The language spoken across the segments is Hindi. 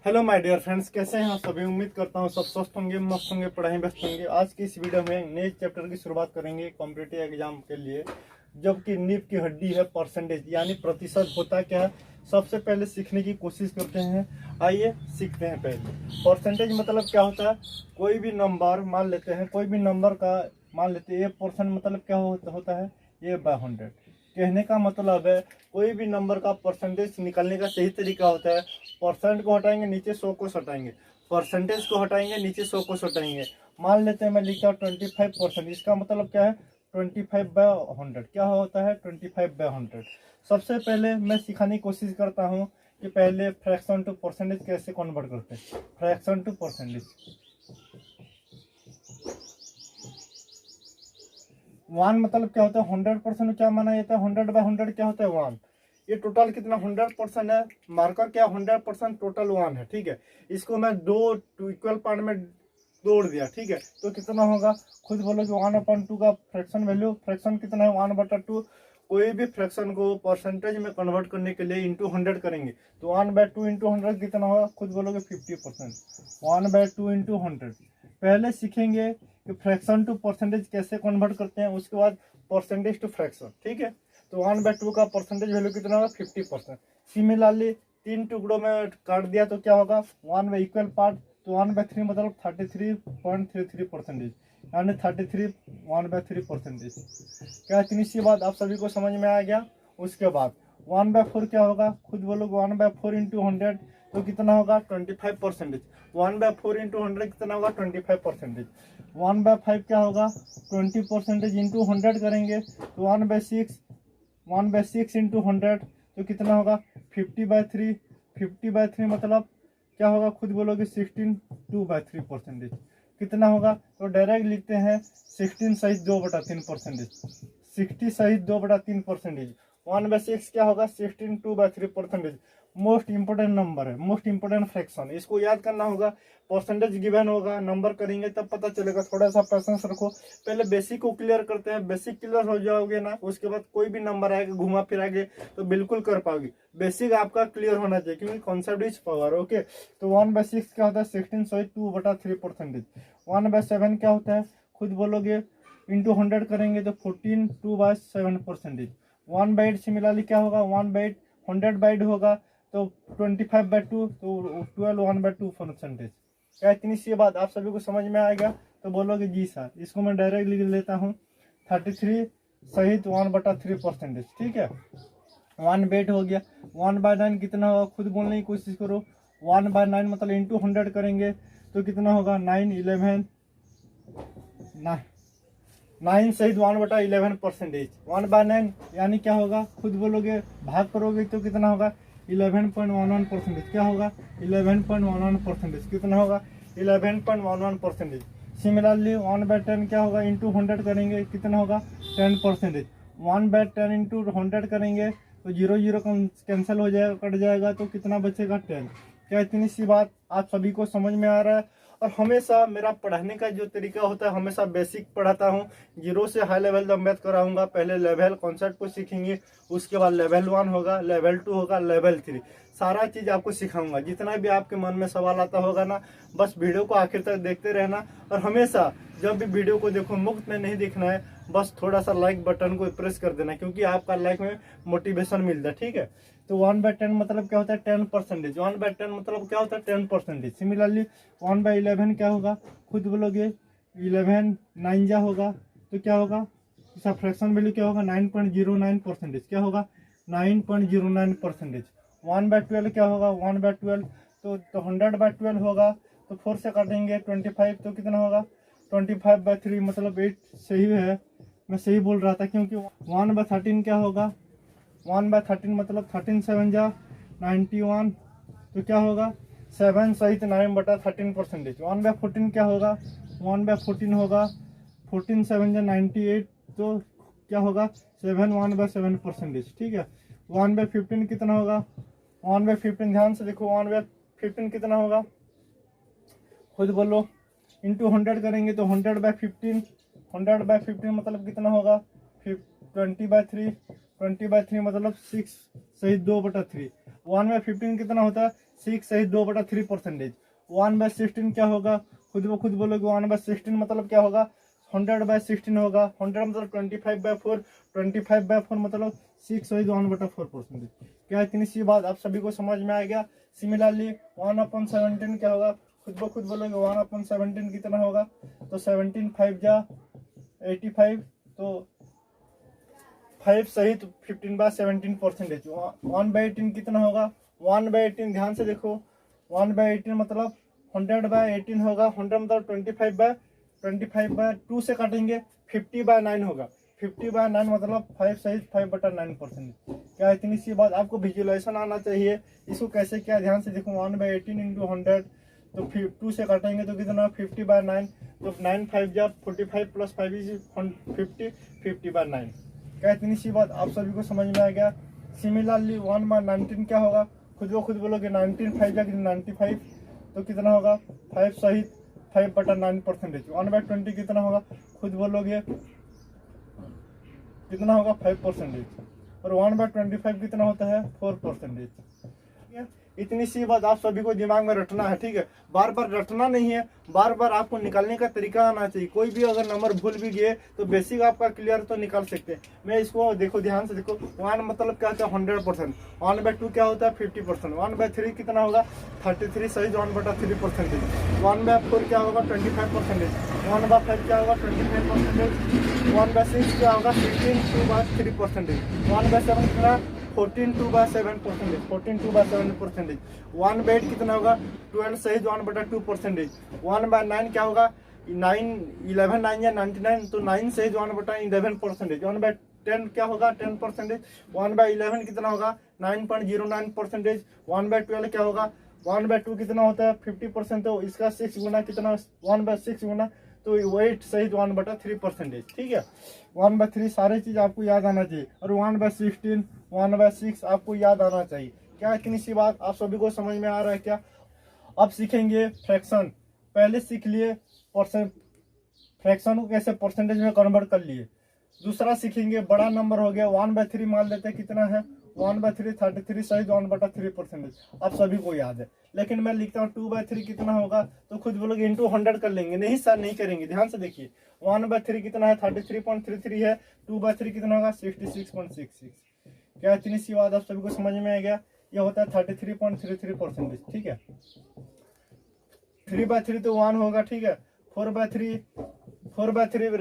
हेलो माय डियर फ्रेंड्स, कैसे हैं आप सभी। उम्मीद करता हूँ सब स्वस्थ होंगे, मस्त होंगे, पढ़ाई व्यस्त होंगे। आज की इस वीडियो में नए चैप्टर की शुरुआत करेंगे कॉम्पिटिटिव एग्जाम के लिए, जबकि नींव की हड्डी है परसेंटेज, यानी प्रतिशत होता क्या है। सबसे पहले सीखने की कोशिश करते हैं। आइए सीखते हैं। पहले परसेंटेज मतलब क्या होता है। कोई भी नंबर मान लेते हैं, कोई भी नंबर का मान लेते हैं 1% मतलब क्या होता है, ए बाय 100। कहने का मतलब है कोई भी नंबर का परसेंटेज निकालने का सही तरीका होता है। परसेंट को हटाएंगे, नीचे 100 को हटाएंगे, परसेंटेज को हटाएंगे, नीचे 100 को हटाएंगे। मान लेते हैं मैं लिखता हूँ 25%, इसका मतलब क्या है 25/100। क्या होता है 25/100। सबसे पहले मैं सिखाने की कोशिश करता हूँ कि पहले फ्रैक्शन टू परसेंटेज कैसे कन्वर्ट करते हैं। फ्रैक्शन टू परसेंटेज, 1 मतलब क्या होता है 100%। क्या माना जाता है 100/100 क्या होता है 1। ये टोटल कितना 100% है। मार्कर क्या 100% टोटल 1 है। ठीक है, इसको मैं दो इक्वल पार्ट में तोड़ दिया। ठीक है, तो कितना होगा खुद बोलो कि 1/2 का फ्रैक्शन वैल्यू, फ्रैक्शन कितना है 1/2। कोई भी फ्रैक्शन को परसेंटेज में कन्वर्ट करने के लिए इंटू 100 करेंगे तो 1/2 इंटू 100 कितना होगा खुद बोलोगे 50%। 1/2 इंटू 100 पहले सीखेंगे कि फ्रैक्शन टू परसेंटेज कैसे कन्वर्ट करते हैं, उसके बाद परसेंटेज टू फ्रैक्शन। ठीक है, तो 1/2 का परसेंटेज वैल्यू कितना होगा 50%। सिमिलरली 3 टुकड़ों में काट दिया तो क्या होगा 1/इक्वल पार्ट, तो 1/3 मतलब 33.33%, यानी 33 1/3%। क्या इतनी सी बात आप सभी को समझ में आ गया। उसके बाद 1/4 क्या होगा खुद बोलोगे 1/4 इंटू 100 तो कितना होगा 25%। 1/4 इंटू 100 कितना होगा 25%। 1/5 क्या होगा 20% इंटू 100 करेंगे तो 1/6 इंटू 100 तो कितना होगा 50/3। 50/3 मतलब क्या होगा खुद बोलोगे 16 2/3%। कितना होगा तो डायरेक्ट लिखते हैं 16 सहित 2/3%। 60 सहित 2/3%। 1/6 क्या होगा 16 2/3%। मोस्ट इंपोर्टेंट नंबर है, मोस्ट इंपोर्टेंट फ्रैक्शन, इसको याद करना होगा। परसेंटेज गिवन होगा, नंबर करेंगे तब पता चलेगा। थोड़ा सा पेशेंस रखो, पहले बेसिक को क्लियर करते हैं। बेसिक क्लियर हो जाओगे ना, उसके बाद कोई भी नंबर आएगा घुमा फिरागे तो बिल्कुल कर पाओगे। बेसिक आपका क्लियर होना चाहिए क्योंकि कॉन्सेप्ट इज पावर। ओके, तो 1/6 क्या होता है 16 सॉरी 2/3%। 1/7 क्या होता है खुद बोलोगे इंटू 100 करेंगे तो 14 2/7%। 1/8 सिमिलरली क्या होगा 1/8 100/8 होगा तो 25/2 तो 12 1/2%। क्या इतनी सी बात आप सभी को समझ में आएगा तो बोलोगे जी सर। इसको मैं डायरेक्ट लिख लेता हूँ 33 सहित 1/3%। ठीक है, 1/8 हो गया। 1/9 कितना होगा खुद बोलने की कोशिश करो। 1/9 मतलब इंटू 100 करेंगे तो कितना होगा 9 11 9 सहित 1/11%। 1/9 यानी क्या होगा खुद बोलोगे, भाग करोगे तो कितना होगा 11.11%। क्या होगा 11.11%। कितना होगा 11.11%। सिमिलरली 1/10 क्या होगा इंटू 100 करेंगे कितना होगा 10%। 1/10 इंटू 100 करेंगे तो 0 0 कैंसिल हो जाएगा, कट जाएगा तो कितना बचेगा 10। क्या इतनी सी बात आप सभी को समझ में आ रहा है। और हमेशा मेरा पढ़ाने का जो तरीका होता है, हमेशा बेसिक पढ़ाता हूँ, जीरो से हाई लेवल तक मैथ कराऊंगा। पहले लेवल कॉन्सेप्ट को सीखेंगे, उसके बाद लेवल 1 होगा, लेवल 2 होगा, लेवल 3, सारा चीज आपको सिखाऊंगा। जितना भी आपके मन में सवाल आता होगा ना, बस वीडियो को आखिर तक देखते रहना। और हमेशा जब भी वीडियो को देखो मुफ्त में नहीं देखना है, बस थोड़ा सा लाइक बटन को प्रेस कर देना, क्योंकि आपका लाइक में मोटिवेशन मिलता है। ठीक है, तो 1/10 मतलब क्या होता है 10%। 1/10 मतलब क्या होता है 10%। सिमिलरली 1/11 क्या होगा खुद बोलोगे 11 9 जा होगा तो क्या होगा इसका फ्रैक्शन वैल्यू क्या होगा 9.09%। क्या होगा 9.09%। 1/12 क्या होगा 1/12 तो 100/12 होगा तो 4 से काटेंगे 25 तो कितना होगा 25/3 मतलब 8 सही है। मैं सही बोल रहा था क्योंकि 1/13 क्या होगा 1/13 मतलब 13 7 जा 91 तो क्या होगा 7 सहित 9/13%। 1/14 क्या होगा 1/14 होगा 14 7 जा 98 तो क्या होगा 7 1/7%। ठीक है, 1/15 कितना होगा 1/15 ध्यान से देखो 1/15 कितना होगा खुद बोलो इंटू 100 करेंगे तो 100/15 100/15 मतलब कितना होगा 20/3 20/3 मतलब 6 सहित 2/3। 1/15 कितना होता है? 6 सहित 2/3%। 1/16 क्या होगा? खुद ब खुद बोलोगे 1/16 मतलब क्या होगा? 100/16 होगा। 100 मतलब 25/4। 25/4 मतलब 6 सहित 1/4%। क्या इतनी सी बात आप सभी को समझ में आ गया? सिमिलरली 1/17 क्या होगा? खुद ब खुद बोलोगे 1/17 कितना होगा? तो 17 5 जा 85, तो 5 सहित 15/17%। 1/18 कितना होगा? 1/18 ध्यान से देखो, 1/18 मतलब 100/18 होगा। 100 मतलब 25/2 से काटेंगे 50/9 होगा। 50/9 मतलब 5 सहित 5/9%। क्या इतनी सी बात आपको विजुअलाइजेशन आना चाहिए। इसको कैसे क्या ध्यान से देखो, 1/18 इंटू 100, तो 2 से काटेंगे तो कितना? 50/9, तो 9 5 जा 45 प्लस 5 इज 50, 50/9। क्या इतनी सी बात आप सभी को समझ में आ गया? सिमिलरली 1/19 क्या होगा? खुद ब खुद बोलोगे 19 5 जा 95, तो कितना होगा? 5 सहित 5/9%। 1/20 कितना होगा? खुद बोलोगे कितना होगा? 5%। और 1/25 कितना होता है? 4%। इतनी सी बात आप सभी को दिमाग में रटना है, ठीक है? बार बार रटना नहीं है, बार बार आपको निकालने का तरीका आना चाहिए। कोई भी अगर नंबर भूल भी गए तो बेसिक आपका क्लियर तो निकाल सकते हैं। मैं इसको देखो ध्यान से देखो, 1 मतलब क्या होता है? 100%। 1/2 क्या होता है? 50%। 1/3 कितना होगा? 33 सहित 1/3%। 1/4 क्या होगा? 25%। 1/5 क्या होगा? 25%। 1/6 क्या होगा? 16 1/7 कितना? 14 2/7%। 1/8 कितना होगा? 12 सहित 1/2%। 1/9 क्या होगा? 9 11 9 या 99, तो 9 सहित 1/11%। 1/10 क्या होगा? 10%। 1/11 कितना होगा? 9.09%। 1/12 क्या होगा? 1/2 कितना होता है? 50%। तो इसका 6 गुना कितना? 1/6 गुना, तो 8 सहित 1/3%। ठीक है, 1/3 सारे चीज आपको याद आना चाहिए। और 1/16 1/6 आपको याद आना चाहिए। क्या इतनी सी बात आप सभी को समझ में आ रहा है क्या? अब सीखेंगे फ्रैक्शन। पहले सीख लिए परसेंट, फ्रैक्शन को कैसे परसेंटेज में कन्वर्ट कर लिए। दूसरा सीखेंगे बड़ा नंबर हो गया 1/3 मान लेते हैं कितना है? 1/3 33 सहित 1/3%। आप सभी को याद है, लेकिन मैं लिखता हूँ 2/3 कितना होगा? तो खुद बोलोगे इंटू 100 कर लेंगे। नहीं सर, नहीं करेंगे। ध्यान से देखिए, 1/3 कितना है? 33.33 है। 2/3 कितना होगा? 66.66। क्या इतनी सी बात आप सभी को समझ में आ गया? ये होता है 33.33%। ठीक है, 3/3 तो 1 होगा। ठीक है, 4/3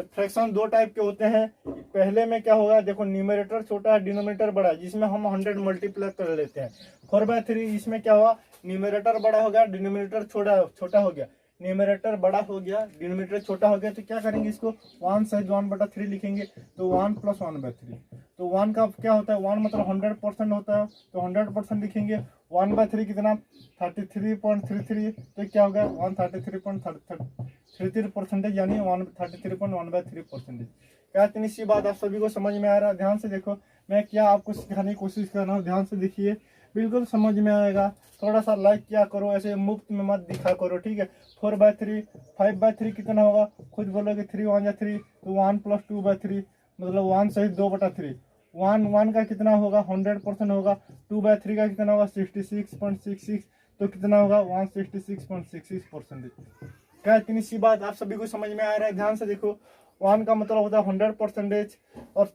फ्रैक्शन दो टाइप के होते हैं। पहले में क्या होगा? देखो, न्यूमरेटर छोटा है, डिनोमिनेटर बड़ा है, जिसमें हम 100 मल्टीप्लाई कर लेते हैं। 4/3 इसमें क्या हुआ? न्यूमरेटर बड़ा हो गया, डिनोमिनेटर छोटा हो गया। न्यूमरेटर बड़ा हो गया, डिनोमिनेटर छोटा हो गया, तो क्या करेंगे? इसको 1 सहित 1/3 लिखेंगे, तो 1 + 1/3। तो 1 का क्या होता है? 1 मतलब 100% होता है, तो 100% लिखेंगे। 1/3 कितना? 33.33, तो क्या होगा? 133.33%, यानी 133.1/3%। क्या इतनी सी बात आप सभी को समझ में आ रहा है? ध्यान से देखो, मैं क्या आपको सिखाने की कोशिश कर रहा हूँ, ध्यान से देखिए, बिल्कुल समझ में आएगा। थोड़ा सा लाइक क्या करो, ऐसे मुफ्त में मत दिखा करो, ठीक है? 4/3 5/3 कितना होगा? खुद बोलोगे 3 1 या 3, तो 1 + 2/3 मतलब 1 सहित 2/3। 1 का कितना होगा? 100% होगा। 2/3 का कितना होगा? 66.66, तो कितना होगा? 166.66%। क्या इतनी सी बात आप सभी को समझ में आ रहा है? ध्यान से देखो, 1 का मतलब होता है 100%, और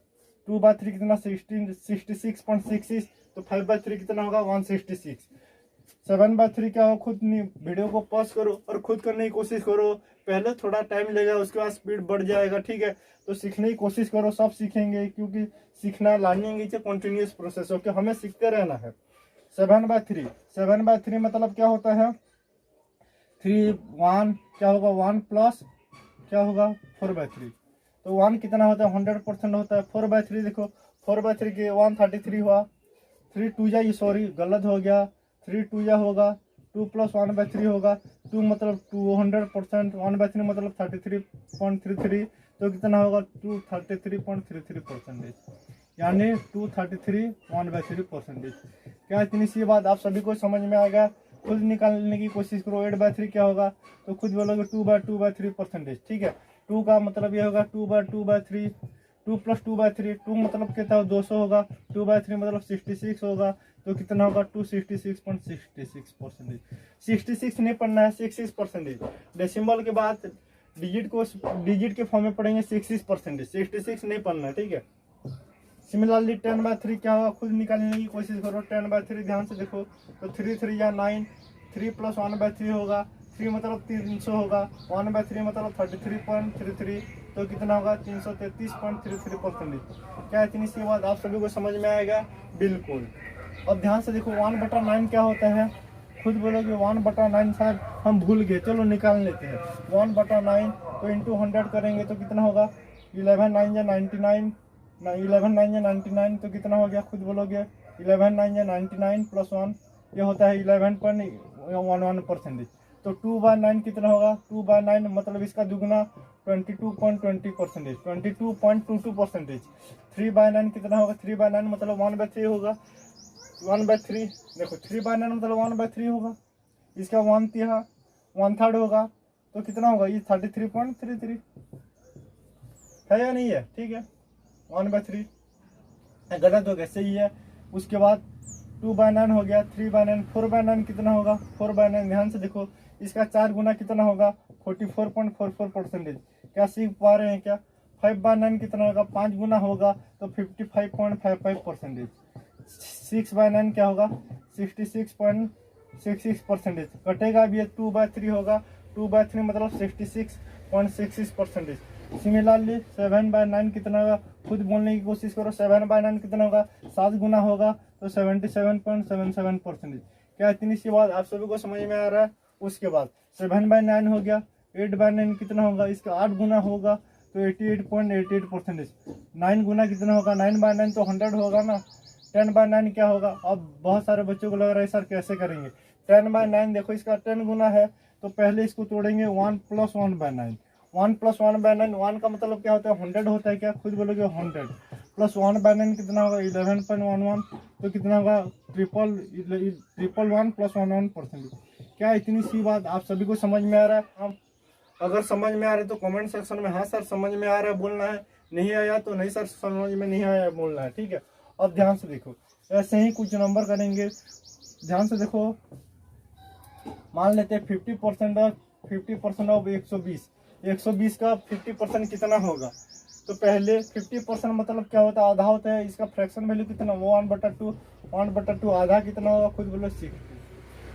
2/3 कितना? 66.66, तो 5/3 कितना होगा? 166। 7/3 क्या हो? खुद वीडियो को पॉज करो और खुद करने की कोशिश करो। पहले थोड़ा टाइम लगेगा, उसके बाद स्पीड बढ़ जाएगा, ठीक है? तो सीखने की कोशिश करो, सब सीखेंगे, क्योंकि सीखना learning is a continuous process, okay? हमें सीखते रहना है। 7/3 मतलब क्या होता है? 3 1 क्या होगा? 1 प्लस क्या होगा? 4/3। तो 1 कितना होता है? 100% होता है। 4/3 देखो, 4/3 के 133 हुआ। 3 2 जा, सॉरी गलत हो गया, 3 2 जा होगा, 2 + 1/3 होगा। 2 मतलब 200%, 1/3 मतलब 33.33, तो कितना होगा? 233.33%, यानी 233 1/3%। क्या इतनी सी बात आप सभी को समझ में आ गया? खुद निकालने की कोशिश करो। 8/3 क्या होगा? तो खुद बोलोगे 2/2/3%। ठीक है, 2 का मतलब ये होगा 2/2/3, 2 + 2/3, 2 मतलब कितना 200 होगा, 2/3 मतलब 66 होगा, तो कितना होगा 266.66%। 66 नहीं पढ़ना है, 66%। डेसिमल के बाद डिजिट के फॉर्म में पढ़ेंगे 66%, 66 नहीं पढ़ना है, ठीक है। सिमिलरली 10/3 क्या होगा, खुद निकालने की कोशिश करो। 10/3 ध्यान से देखो, तो 3 3 या 9, 3 + 1/3 होगा, 3 मतलब 300 होगा, 1/3 मतलब 33.33, तो कितना होगा 333.33%। क्या इतनी सी बात आप सभी को समझ में आएगा? बिल्कुल। अब ध्यान से देखो 1/9 क्या होता है, खुद बोलोगे 1/9 सर हम भूल गए, चलो निकाल लेते हैं। 1/9 तो इंटू 100 करेंगे तो कितना होगा, 11 9 या 99, 11 9 या 99, तो कितना हो गया, खुद बोलोगे 11 9 या 99 + 1, ये होता है 11.11%। तो 2/9 कितना होगा, 2/9 मतलब इसका दुगुना 22.20%, 22.22%। 3/9 कितना होगा, 3/9 मतलब 1/3 होगा, 1/3 देखो 3/9 मतलब 1/3 होगा, इसका 1/3 होगा, तो कितना होगा, ये 33.33 है या नहीं है? ठीक है, 1/3 गलत हो गया, सही है। उसके बाद 2/9 हो गया, 3/9, 4/9 कितना होगा, 4/9 ध्यान से देखो, इसका 4 गुना कितना होगा, 44.44%। क्या सीख पा रहे हैं क्या? 5/9 कितना होगा, 5 गुना होगा तो 55.55%। 6/9 क्या होगा, 66.66%। कटेगा भी, 2/3 होगा, 2/3 मतलब 66.66%। सिमिलरली 7/9 कितना होगा, खुद बोलने की कोशिश करो, 7/9 कितना होगा, 7 गुना होगा तो 77.77%। क्या इतनी सी बात आप सभी को समझ में आ रहा है? उसके बाद 7/9 हो गया, 8/9 कितना होगा, इसका 8 गुना होगा तो 88.88%। 9 गुना कितना होगा, 9/9 तो 100 होगा ना। 10/9 क्या होगा, अब बहुत सारे बच्चों को लग रहा है सर कैसे करेंगे। 10/9 देखो, इसका 10 गुना है तो पहले इसको तोड़ेंगे 1 + 1/9, 1 + 1/9, 1 का मतलब क्या होता है, 100 होता है, क्या खुद बोलोगे 100 + 1/9 कितना होगा, 11.11, तो कितना होगा 111 + 11%। क्या इतनी सी बात आप सभी को समझ में आ रहा है? हम अगर समझ में आ रहा है तो कमेंट सेक्शन में हाँ सर समझ में आ रहा है बोलना है, नहीं आया तो नहीं सर समझ में नहीं आया बोलना है, ठीक है। अब ध्यान से देखो, ऐसे ही कुछ नंबर करेंगे, ध्यान से देखो। मान लेते हैं 50% ऑफ 120, 120 का 50% कितना होगा, तो पहले 50% मतलब क्या होता है, आधा होता है, इसका फ्रैक्शन वैल्यू कितना, 1/2, 1/2 आधा कितना होगा, खुद बोलो 60।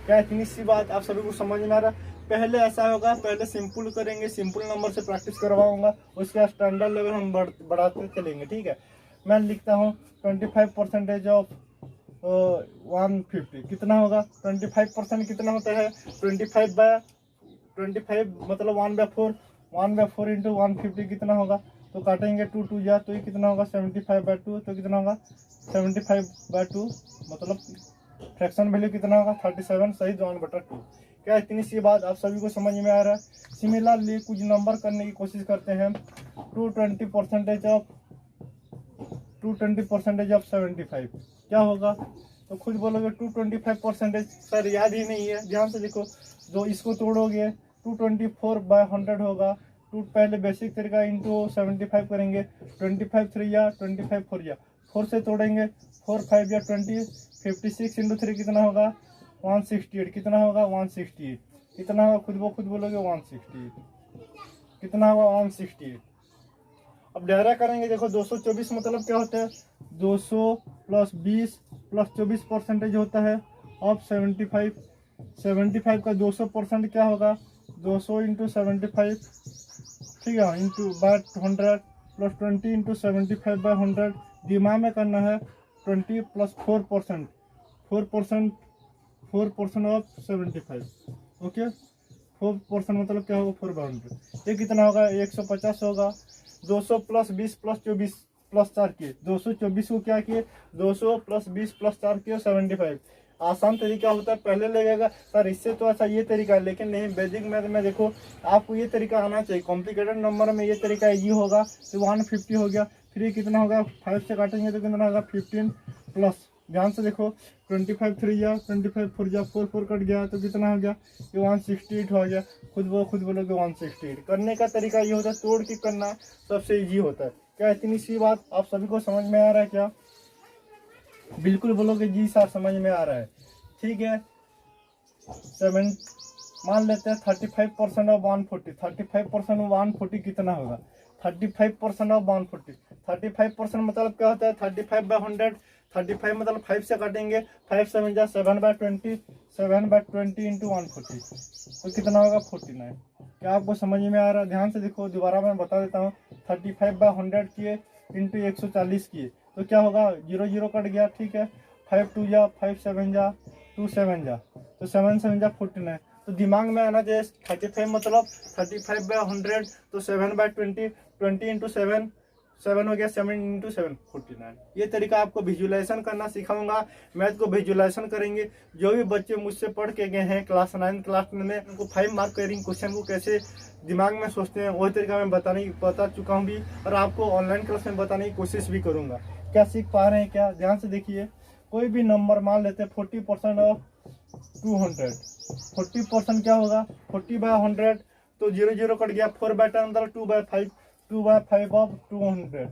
क्या इतनी सी बात आप सभी को समझ में आ रहा है? पहले ऐसा होगा, पहले सिंपल करेंगे, सिंपल नंबर से प्रैक्टिस करवाऊंगा, उसके बाद स्टैंडर्ड लेवल हम बढ़ाते चलेंगे, ठीक है। मैं लिखता हूँ 25% ऑफ 150 कितना होगा, 25% कितना होता है, 25 मतलब 1/4, 1/4 इंटू 150 कितना होगा, तो काटेंगे 2 2 जा, तो ये कितना होगा 75/2, तो कितना होगा 75/2 मतलब फ्रैक्शन वैल्यू कितना होगा 37 सही 1/2। क्या इतनी सी बात आप सभी को समझ में आ रहा है? सिमिलरली कुछ नंबर करने की कोशिश करते हैं। 220% ऑफ 75 क्या होगा, तो खुद बोलोगे 225%, सर याद ही नहीं है। ध्यान से देखो, जो इसको तोड़ोगे 224/100 होगा, टू पहले बेसिक तरीका इंटू 75 करेंगे, 25 3 या 25 4 या 4 से तोड़ेंगे, 4 5 या 20, 56 इंटू 3 कितना होगा 168, कितना होगा 168, कितना होगा खुद बोलोगे 168, कितना होगा 168। अब डायरा करेंगे, देखो 224 मतलब क्या होता है, 200 + 20 + 24% होता है ऑफ 75। 75 का 200% क्या होगा, 200 इंटू 75, ठीक है, इंटू बाय 100 + 20 इंटू 75/100, दिमाग में करना है 20 + 4%, 4% ऑफ 75, ओके। 4% मतलब क्या होगा 4/100, ये कितना होगा 150 होगा। 200 + 20 + 24 + 4 किए, 224 को क्या किए, 200 + 20 + 4 किए 75। आसान तरीका होता है, पहले लगेगा सर इससे तो अच्छा ये तरीका है, लेकिन नहीं, बेसिक मैथ में देखो आपको ये तरीका आना चाहिए। कॉम्प्लिकेटेड नंबर में ये तरीका इजी होगा, तो 150 हो गया, फिर ये कितना होगा 5 से काटेंगे तो कितना होगा 15 प्लस, ध्यान से देखो 25 3 या 25 4 या 4 4 कट गया तो कितना हो गया, ये 168 हो गया। खुद बोलोगे 168। करने का तरीका ये होता है, तोड़ के करना सबसे ईजी होता है। क्या इतनी सी बात आप सभी को समझ में आ रहा है क्या? बिल्कुल बोलोगे जी सर समझ में आ रहा है। ठीक है, 7 मान लेते हैं 35% ऑफ 140, 35% ऑफ 140 कितना होगा? 35% ऑफ 140, 35% मतलब क्या होता है? 35/100, 35 मतलब 5 से काटेंगे, 5 7 जा 7/20, 7/20 इंटू 140 तो कितना होगा? 49। क्या आपको समझ में आ रहा है? ध्यान से देखो, दोबारा मैं बता देता हूँ। 35/100 किए इंटू 140 किए तो क्या होगा? 0 0 कट गया। ठीक है, 5 2 जा 5 7 जा 2 7 जा तो 7 7 जा 49। तो दिमाग में आना चाहिए 35 मतलब 35/100 तो 7/20, 20 इंटू 7 7 हो गया, 7 इंटू 7 49। ये तरीका आपको विजुअलाइजेशन करना सिखाऊंगा। मैथ को विजुअलाइजेशन करेंगे। जो भी बच्चे मुझसे पढ़ के गए हैं क्लास 9 क्लास 10 में, उनको 5 मार्क करेंगे क्वेश्चन को कैसे दिमाग में सोचते हैं वही तरीका मैं बता चुका हूँ भी, और आपको ऑनलाइन क्लास में बताने की कोशिश भी करूंगा। क्या सीख पा रहे हैं क्या? ध्यान से देखिए, कोई भी नंबर मान लेते हैं 40% ऑफ 200, 40% क्या होगा? 40/100 तो 0 0 कट गया, 4/10 मतलब 2/5, 2/5 ऑफ 200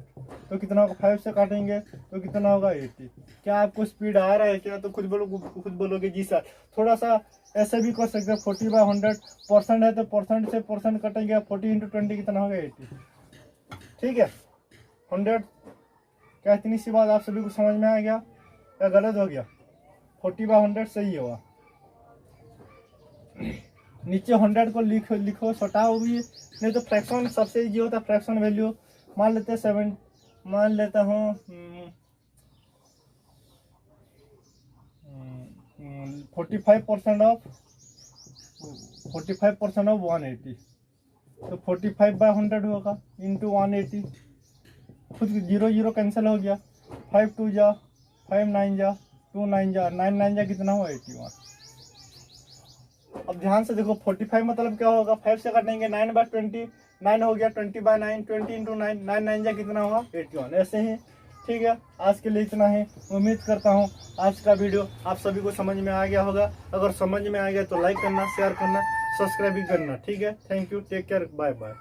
तो कितना होगा? 5 से काटेंगे तो कितना होगा? 80। क्या आपको स्पीड आ रहा है क्या? तो खुद बोलोगे जी सर। थोड़ा सा ऐसे भी कर सकते हैं, 40/100 परसेंट है तो परसेंट से परसेंट कटेंगे, 40 इंटू 20 कितना होगा? 80। ठीक है, 100। क्या इतनी सी बात आप सभी को समझ में आ गया या गलत हो गया? 40/100 सही होगा। नीचे 100 को लिखो सटाओ भी, नहीं तो फ्रैक्शन सबसे इजी होता है। फ्रैक्शन वैल्यू मान लेते हैं 7, मान लेता हूँ 45% ऑफ 180 तो 45/100 होगा इंटू 180। खुद 0 0 कैंसिल हो गया, 5 2 जा 5 9 जा 2 9 जा 9 9 जा कितना हुआ? 81। अब ध्यान से देखो, 45 मतलब क्या होगा? 5 से काटेंगे, 9/20 9 हो गया, 20/9 20 इंटू 9 9 9 जा कितना हुआ? 81। ऐसे ही। ठीक है, आज के लिए इतना ही। उम्मीद करता हूँ आज का वीडियो आप सभी को समझ में आ गया होगा। अगर समझ में आ गया तो लाइक करना, शेयर करना, सब्सक्राइब भी करना। ठीक है, thank you, take care, bye bye.